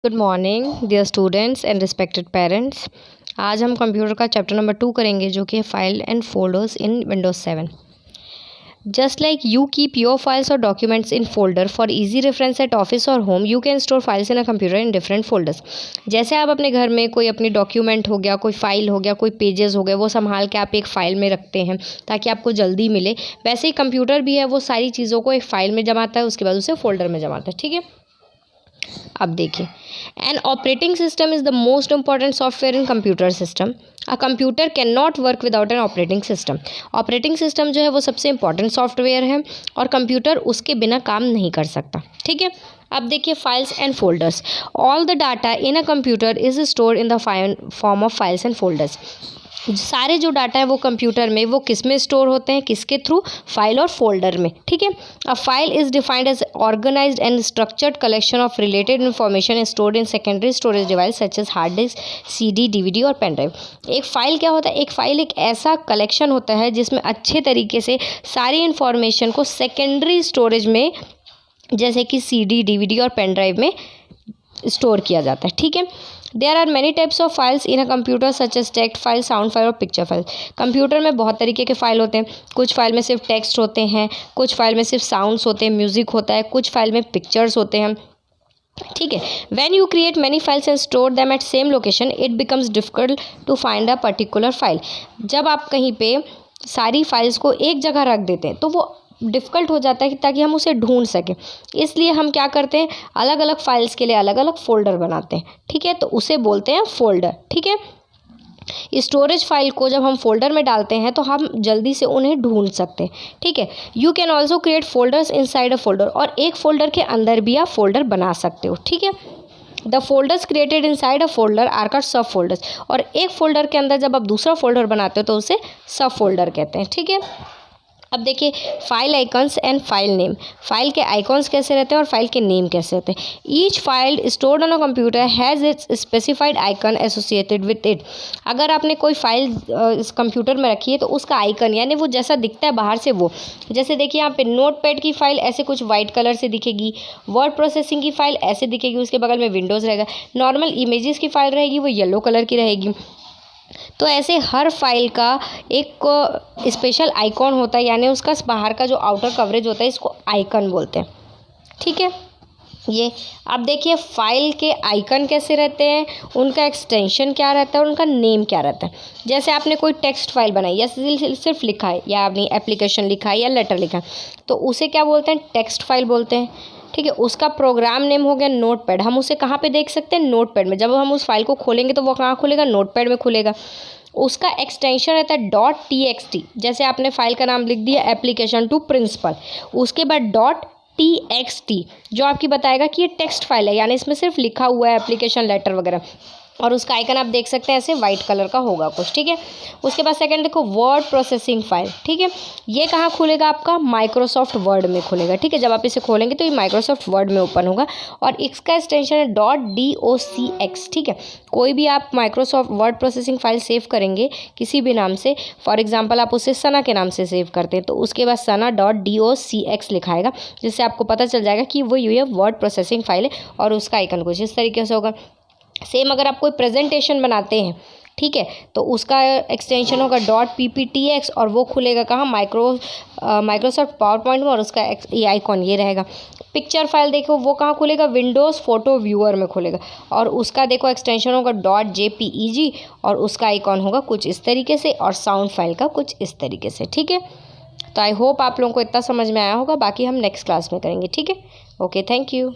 Good morning dear students and respected parents. आज हम computer का चैप्टर नंबर 2 करेंगे, जो कि है file and folders in Windows 7। Just like you keep your files और documents in folder for easy reference at office और home, you can store files in a computer in different folders. जैसे आप अपने घर में कोई अपनी डॉक्यूमेंट हो गया, कोई फाइल हो गया, कोई पेजेस हो गए, वो संभाल के आप एक फ़ाइल में रखते हैं ताकि आपको जल्दी मिले, वैसे ही कंप्यूटर भी है, वो सारी चीज़ों को एक फ़ाइल में जमाता है, उसके बाद उसे फोल्डर में जमाता है। ठीक है, अब देखिए, an operating system is the most important software in computer system. A computer can not work without an operating system. Operating system जो है वो सबसे इंपॉर्टेंट सॉफ्टवेयर है और कंप्यूटर उसके बिना काम नहीं कर सकता। ठीक है, अब देखिए, files and folders. All the data in a computer is stored in the form of files and folders. सारे जो डाटा है वो कंप्यूटर में, वो किस में स्टोर होते हैं, किसके थ्रू, फाइल और फोल्डर में। ठीक है, a file is defined as organized and structured collection of related information stored in secondary storage device such as hard disk, CD, DVD और पेन ड्राइव। एक फ़ाइल क्या होता है? एक फ़ाइल एक ऐसा कलेक्शन होता है जिसमें अच्छे तरीके से सारी इन्फॉर्मेशन को सेकेंडरी स्टोरेज में, जैसे कि सीडी, डीवीडी और पेन ड्राइव में स्टोर किया जाता है। ठीक है, there are many types of files in a computer such as text file, sound file और पिक्चर फाइल। कंप्यूटर में बहुत तरीके के फाइल होते हैं। कुछ फाइल में सिर्फ टेक्स्ट होते हैं, कुछ फाइल में सिर्फ साउंड्स होते हैं, म्यूजिक होता है, कुछ फाइल में पिक्चर्स होते हैं। ठीक है, when you create many files and store them at same location, it becomes difficult to find a particular file. जब आप कहीं पे सारी फाइल्स को एक जगह रख देते हैं तो वो डिफ़िकल्ट हो जाता है कि ताकि हम उसे ढूंढ सकें। इसलिए हम क्या करते हैं, अलग अलग फाइल्स के लिए अलग अलग फ़ोल्डर बनाते हैं। ठीक है, तो उसे बोलते हैं फ़ोल्डर। ठीक है, स्टोरेज फाइल को जब हम फोल्डर में डालते हैं तो हम जल्दी से उन्हें ढूंढ सकते हैं। ठीक है, you can also create folders inside a folder, और एक फोल्डर के अंदर भी आप फोल्डर बना सकते हो। ठीक है, the folders created inside a folder are called subfolders, और एक फोल्डर के अंदर जब आप दूसरा फोल्डर बनाते हो तो उसे सब फोल्डर कहते हैं। ठीक है, अब देखिए, file icons and file name. File के आइकॉन्स कैसे रहते हैं और फाइल के नेम कैसे रहते हैं। Each file stored on a computer has its specified icon associated with it. अगर आपने कोई फाइल इस कंप्यूटर में रखी है तो उसका आइकन, यानी वो जैसा दिखता है बाहर से, वो जैसे देखिए यहाँ पे नोटपैड की फाइल ऐसे कुछ वाइट कलर से दिखेगी, वर्ड प्रोसेसिंग की फाइल ऐसे दिखेगी, उसके बगल में विंडोज़ रहेगा, नॉर्मल इमेजेस की फाइल रहेगी वो येलो कलर की रहेगी। तो ऐसे हर फाइल का एक स्पेशल आइकॉन होता है, यानी उसका बाहर का जो आउटर कवरेज होता है, इसको आइकन बोलते हैं। ठीक है, ये अब देखिए, फाइल के आइकन कैसे रहते हैं, उनका एक्सटेंशन क्या रहता है, उनका नेम क्या रहता है। जैसे आपने कोई टेक्स्ट फाइल बनाई या सिर्फ लिखा है, या आपने एप्लीकेशन लिखा है या लेटर लिखा है, तो उसे क्या बोलते हैं? टेक्स्ट फाइल बोलते हैं। ठीक है, उसका प्रोग्राम नेम हो गया नोटपैड। हम उसे कहाँ पे देख सकते हैं? नोटपैड में। जब हम उस फाइल को खोलेंगे तो वो कहाँ खुलेगा? नोटपैड में खुलेगा। उसका एक्सटेंशन रहता है .txt। जैसे आपने फाइल का नाम लिख दिया एप्लीकेशन टू प्रिंसिपल, उसके बाद .txt जो आपकी बताएगा कि ये टेक्स्ट फाइल है, यानी इसमें सिर्फ लिखा हुआ है एप्लीकेशन, लेटर वगैरह, और उसका आइकन आप देख सकते हैं ऐसे वाइट कलर का होगा कुछ। ठीक है, उसके बाद सेकंड देखो, वर्ड प्रोसेसिंग फाइल। ठीक है, ये कहाँ खुलेगा? आपका माइक्रोसॉफ्ट वर्ड में खुलेगा। ठीक है, जब आप इसे खोलेंगे तो ये माइक्रोसॉफ्ट वर्ड में ओपन होगा, और इसका एक्सटेंशन है .docx। ठीक है, कोई भी आप Microsoft word processing file save करेंगे किसी भी नाम से, फॉर एग्जाम्पल आप उसे सना के नाम से सेव करते हैं, तो उसके बाद सना .docx लिखाएगा, जिससे आपको पता चल जाएगा कि वो ये वर्ड प्रोसेसिंग फाइल है, और उसका आइकन कुछ इस तरीके से होगा। सेम अगर आप कोई प्रेजेंटेशन बनाते हैं, ठीक है, तो उसका एक्सटेंशन होगा .pptx, और वो खुलेगा कहाँ? माइक्रोसॉफ्ट पावर पॉइंट में, और उसका ये आइकॉन ये रहेगा। पिक्चर फाइल देखो, वो कहाँ खुलेगा? विंडोज़ फोटो व्यूअर में खुलेगा, और उसका देखो एक्सटेंशन होगा .jpeg, और उसका आइकॉन होगा कुछ इस तरीके से, और साउंड फाइल का कुछ इस तरीके से। ठीक है, तो आई होप आप लोगों को इतना समझ में आया होगा, बाकी हम नेक्स्ट क्लास में करेंगे। ठीक है, ओके, थैंक यू।